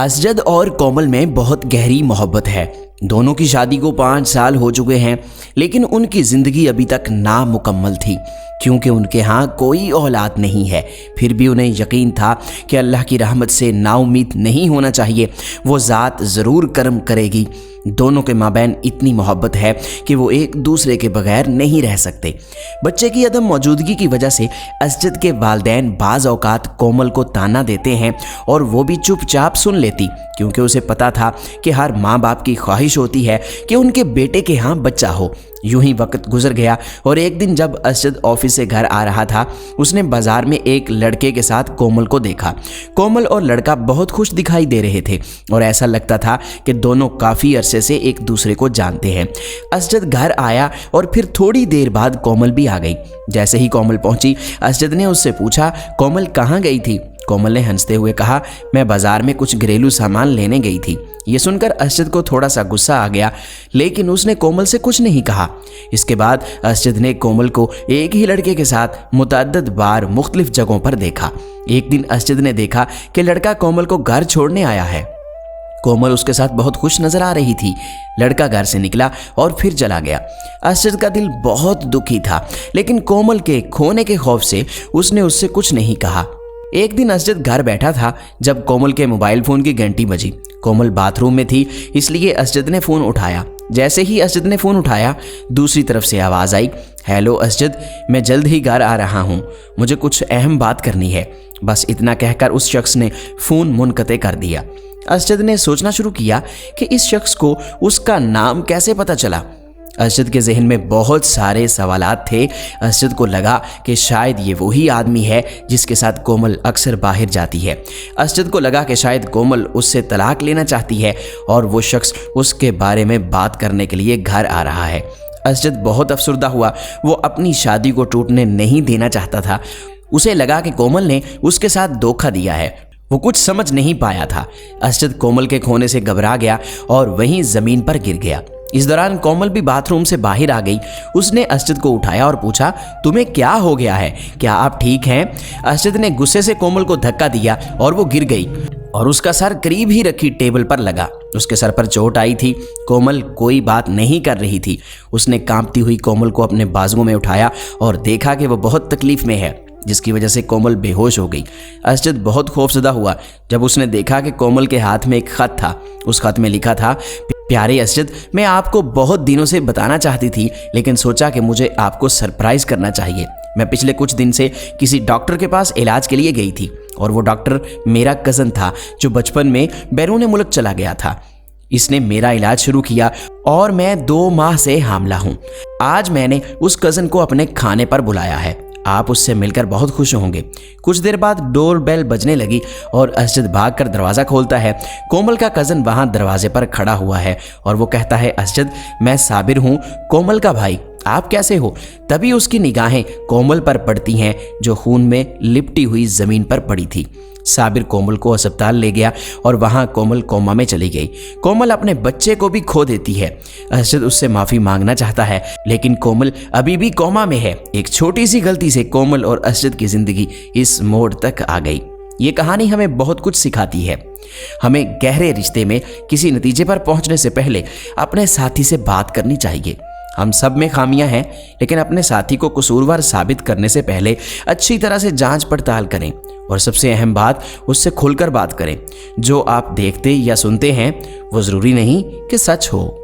असजद और कोमल में बहुत गहरी मोहब्बत है। दोनों की शादी को 5 साल हो चुके हैं, लेकिन उनकी ज़िंदगी अभी तक नामुकम्मल थी क्योंकि उनके यहाँ कोई औलाद नहीं है। फिर भी उन्हें यकीन था कि अल्लाह की रहमत से नाउम्मीद नहीं होना चाहिए, वो ज़ात ज़रूर करम करेगी। दोनों के माबैन इतनी मोहब्बत है कि वो एक दूसरे के बगैर नहीं रह सकते। बच्चे की अदम मौजूदगी की वजह से असजद के वालिदैन बाज़ औक़ात कोमल को ताना देते हैं और वो भी चुपचाप सुन लेती, क्योंकि उसे पता था कि हर माँ बाप की ख्वाहिश होती है कि उनके बेटे के यहाँ बच्चा हो। यूं ही वक्त गुजर गया और एक दिन जब असजद ऑफिस से घर आ रहा था, उसने बाजार में एक लड़के के साथ कोमल को देखा। कोमल और लड़का बहुत खुश दिखाई दे रहे थे और ऐसा लगता था कि दोनों काफ़ी अरसे से एक दूसरे को जानते हैं। असजद घर आया और फिर थोड़ी देर बाद कोमल भी आ गई। जैसे ही कोमल पहुंची, असजद ने उससे पूछा, कोमल कहाँ गई थी? कोमल ने हंसते हुए कहा, मैं बाजार में कुछ घरेलू सामान लेने गई थी। ये सुनकर असजद को थोड़ा सा गुस्सा आ गया, लेकिन उसने कोमल से कुछ नहीं कहा। इसके बाद असजद ने कोमल को एक ही लड़के के साथ मुतअद्दिद बार मुख्तलिफ जगहों पर देखा। एक दिन असजद ने देखा कि लड़का कोमल को घर छोड़ने आया है। कोमल उसके साथ बहुत खुश नजर आ रही थी। लड़का घर से निकला और फिर चला गया। असजद का दिल बहुत दुखी था, लेकिन कोमल के खोने के खौफ से उसने उससे कुछ नहीं कहा। एक दिन असजद घर बैठा था जब कोमल के मोबाइल फ़ोन की घंटी बजी। कोमल बाथरूम में थी, इसलिए असजद ने फ़ोन उठाया। जैसे ही असजद ने फ़ोन उठाया, दूसरी तरफ से आवाज़ आई, हेलो असजद, मैं जल्द ही घर आ रहा हूँ, मुझे कुछ अहम बात करनी है। बस इतना कहकर उस शख्स ने फ़ोन मुनक़ते कर दिया। असजद ने सोचना शुरू किया कि इस शख्स को उसका नाम कैसे पता चला। असजद के जहन में बहुत सारे सवालात थे। असजद को लगा कि शायद ये वही आदमी है जिसके साथ कोमल अक्सर बाहर जाती है। असजद को लगा कि शायद कोमल उससे तलाक लेना चाहती है और वो शख्स उसके बारे में बात करने के लिए घर आ रहा है। असजद बहुत अफसरदा हुआ। वो अपनी शादी को टूटने नहीं देना चाहता था। उसे लगा कि कोमल ने उसके साथ धोखा दिया है। वो कुछ समझ नहीं पाया था। असजद कोमल के खोने से घबरा गया और वहीं ज़मीन पर गिर गया। इस दौरान कोमल भी बाथरूम से बाहर आ गई। उसने असजद को उठाया और पूछा, तुम्हें क्या हो गया है? क्या आप ठीक हैं? असजद ने गुस्से से कोमल को धक्का दिया और वो गिर गई और उसका सर करीब ही रखी टेबल पर लगा। उसके सर पर चोट आई थी। कोमल कोई बात नहीं कर रही थी। उसने कांपती हुई कोमल को अपने बाजुओं में उठाया और देखा कि वो बहुत तकलीफ में है, जिसकी वजह से कोमल बेहोश हो गई। असजद बहुत खौफजदा हुआ जब उसने देखा कि कोमल के हाथ में एक खत था। उस खत में लिखा था, प्यारे असजद, मैं आपको बहुत दिनों से बताना चाहती थी, लेकिन सोचा कि मुझे आपको सरप्राइज़ करना चाहिए। मैं पिछले कुछ दिन से किसी डॉक्टर के पास इलाज के लिए गई थी और वो डॉक्टर मेरा कज़न था जो बचपन में बैरून मुल्क चला गया था। इसने मेरा इलाज शुरू किया और मैं 2 माह से हामला हूँ। आज मैंने उस कज़न को अपने खाने पर बुलाया है। आप उससे मिलकर बहुत खुश होंगे। कुछ देर बाद डोर बेल बजने लगी और असजद भागकर दरवाज़ा खोलता है। कोमल का कज़न वहाँ दरवाजे पर खड़ा हुआ है और वो कहता है, असजद, मैं साबिर हूँ, कोमल का भाई, आप कैसे हो? तभी उसकी निगाहें कोमल पर पड़ती हैं जो खून में लिपटी हुई ज़मीन पर पड़ी थी। साबिर कोमल को अस्पताल ले गया और वहाँ कोमल कोमा में चली गई। कोमल अपने बच्चे को भी खो देती है। असजद उससे माफ़ी मांगना चाहता है, लेकिन कोमल अभी भी कोमा में है। एक छोटी सी गलती से कोमल और असजद की ज़िंदगी इस मोड़ तक आ गई। ये कहानी हमें बहुत कुछ सिखाती है। हमें गहरे रिश्ते में किसी नतीजे पर पहुँचने से पहले अपने साथी से बात करनी चाहिए। हम सब में खामियां हैं, लेकिन अपने साथी को कसूरवार साबित करने से पहले अच्छी तरह से जांच पड़ताल करें और सबसे अहम बात, उससे खुलकर बात करें। जो आप देखते या सुनते हैं वो ज़रूरी नहीं कि सच हो।